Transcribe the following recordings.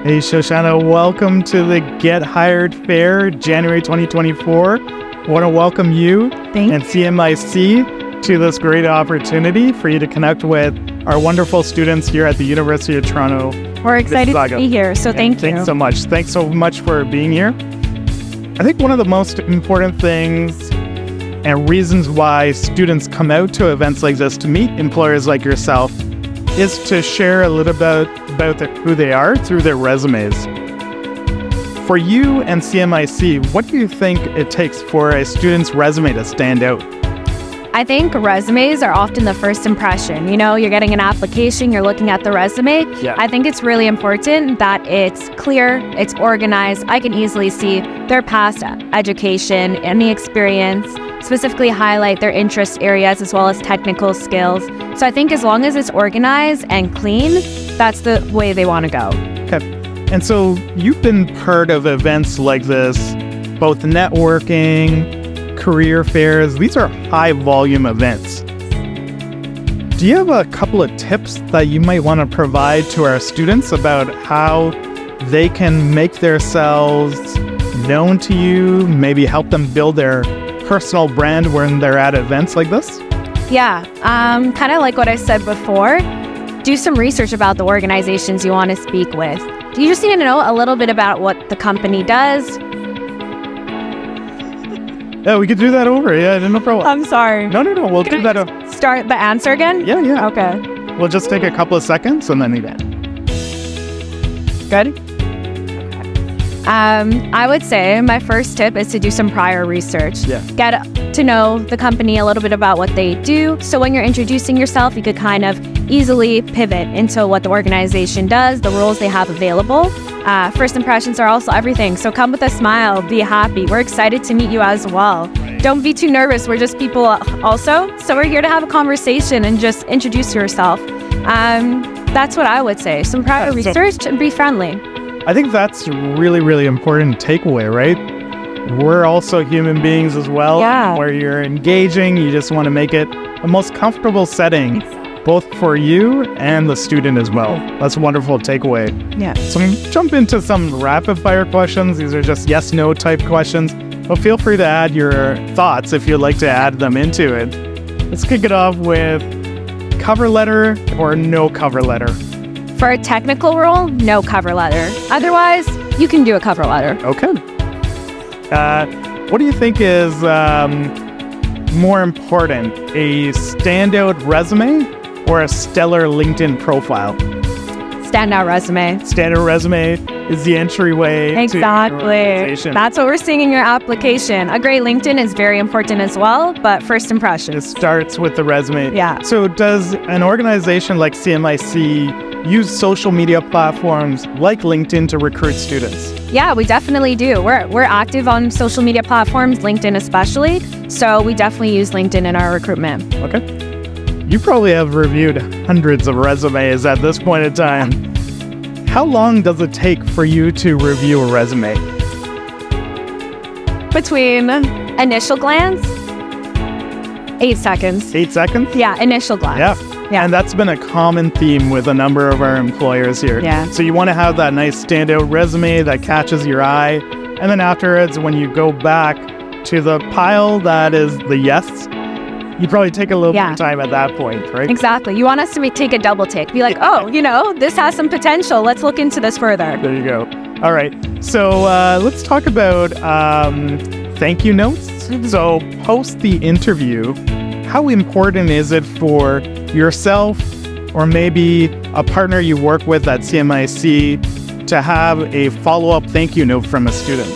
Hey, Shoshana, welcome to the Get Hired Fair, January 2024. I want to welcome you and CMiC to this great opportunity for you to connect with our wonderful students here at the University of Toronto. We're excited to be here, so thank you. Thanks so much. Thanks so much for being here. I think one of the most important things and reasons why students come out to events like this to meet employers like yourself is to share a little bit about who they are through their resumes. For you and CMiC, what do you think it takes for a student's resume to stand out? I think resumes are often the first impression. You know, you're getting an application, you're looking at the resume. Yeah. I think it's really important that it's clear, it's organized. I can easily see their past education, any experience, specifically highlight their interest areas as well as technical skills. So I think as long as it's organized and clean, that's the way they want to go. Okay. And so you've been part of events like this, both networking, career fairs. These are high volume events. Do you have a couple of tips that you might want to provide to our students about how they can make themselves known to you, maybe help them build their personal brand when they're at events like this? Yeah, kind of like what I said before, do some research about the organizations you want to speak with. You just need to know a little bit about what the company does. Yeah, we could do that over. Yeah, no problem. I'm sorry. No. We'll do that. Start the answer again? Yeah. Okay. We'll just take a couple of seconds and then again. Good? I would say my first tip is to do some prior research. Yeah. Get to know the company a little bit about what they do. So when you're introducing yourself, you could kind of easily pivot into what the organization does, the roles they have available. First impressions are also everything. So come with a smile, be happy. We're excited to meet you as well. Don't be too nervous. We're just people also. So we're here to have a conversation and just introduce yourself. That's what I would say. Some prior research and be friendly. I think that's really, really important takeaway, right? We're also human beings as well. Yeah. Where you're engaging, you just want to make it a most comfortable setting, both for you and the student as well. That's a wonderful takeaway. Yeah. So I'm going to jump into some rapid fire questions. These are just yes, no type questions. But feel free to add your thoughts if you'd like to add them into it. Let's kick it off with cover letter or no cover letter. For a technical role, no cover letter. Otherwise, you can do a cover letter. Okay. What do you think is more important, a standout resume or a stellar LinkedIn profile? Standout resume. Standout resume is the entryway to your organization. That's what we're seeing in your application. A great LinkedIn is very important as well, but first impression. It starts with the resume. Yeah. So does an organization like CMiC use social media platforms like LinkedIn to recruit students? Yeah, we definitely do. We're active on social media platforms, LinkedIn especially. So we definitely use LinkedIn in our recruitment. Okay. You probably have reviewed hundreds of resumes at this point in time. How long does it take for you to review a resume? Between initial glance, 8 seconds. 8 seconds? Yeah, initial glance. Yeah. And that's been a common theme with a number of our employers here. Yeah. So you want to have that nice standout resume that catches your eye. And then afterwards, when you go back to the pile that is the yes, you probably take a little bit of time at that point, right? Exactly. You want us to take a double take. Be like, this has some potential. Let's look into this further. There you go. All right. So let's talk about thank you notes. So post the interview, how important is it for yourself or maybe a partner you work with at CMiC to have a follow-up thank you note from a student?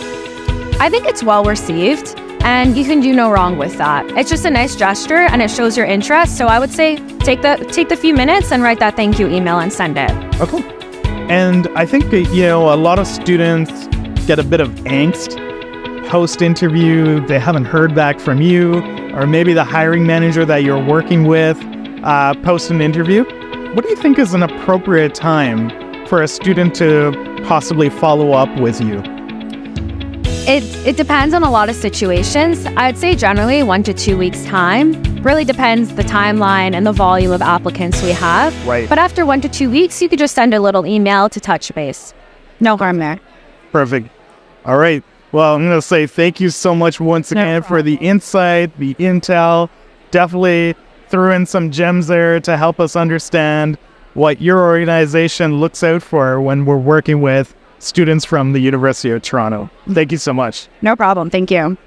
I think it's well received. And you can do no wrong with that. It's just a nice gesture and it shows your interest. So I would say take the few minutes and write that thank you email and send it. Okay. And I think a lot of students get a bit of angst post-interview. They haven't heard back from you, or maybe the hiring manager that you're working with post an interview. What do you think is an appropriate time for a student to possibly follow up with you? It depends on a lot of situations. I'd say generally 1 to 2 weeks time. Really depends the timeline and the volume of applicants we have. Right. But after 1 to 2 weeks, you could just send a little email to touch base. No harm there. Perfect. All right. Well, I'm going to say thank you so much once again for the insight, the intel. Definitely threw in some gems there to help us understand what your organization looks out for when we're working with students from the University of Toronto. Thank you so much. No problem. Thank you.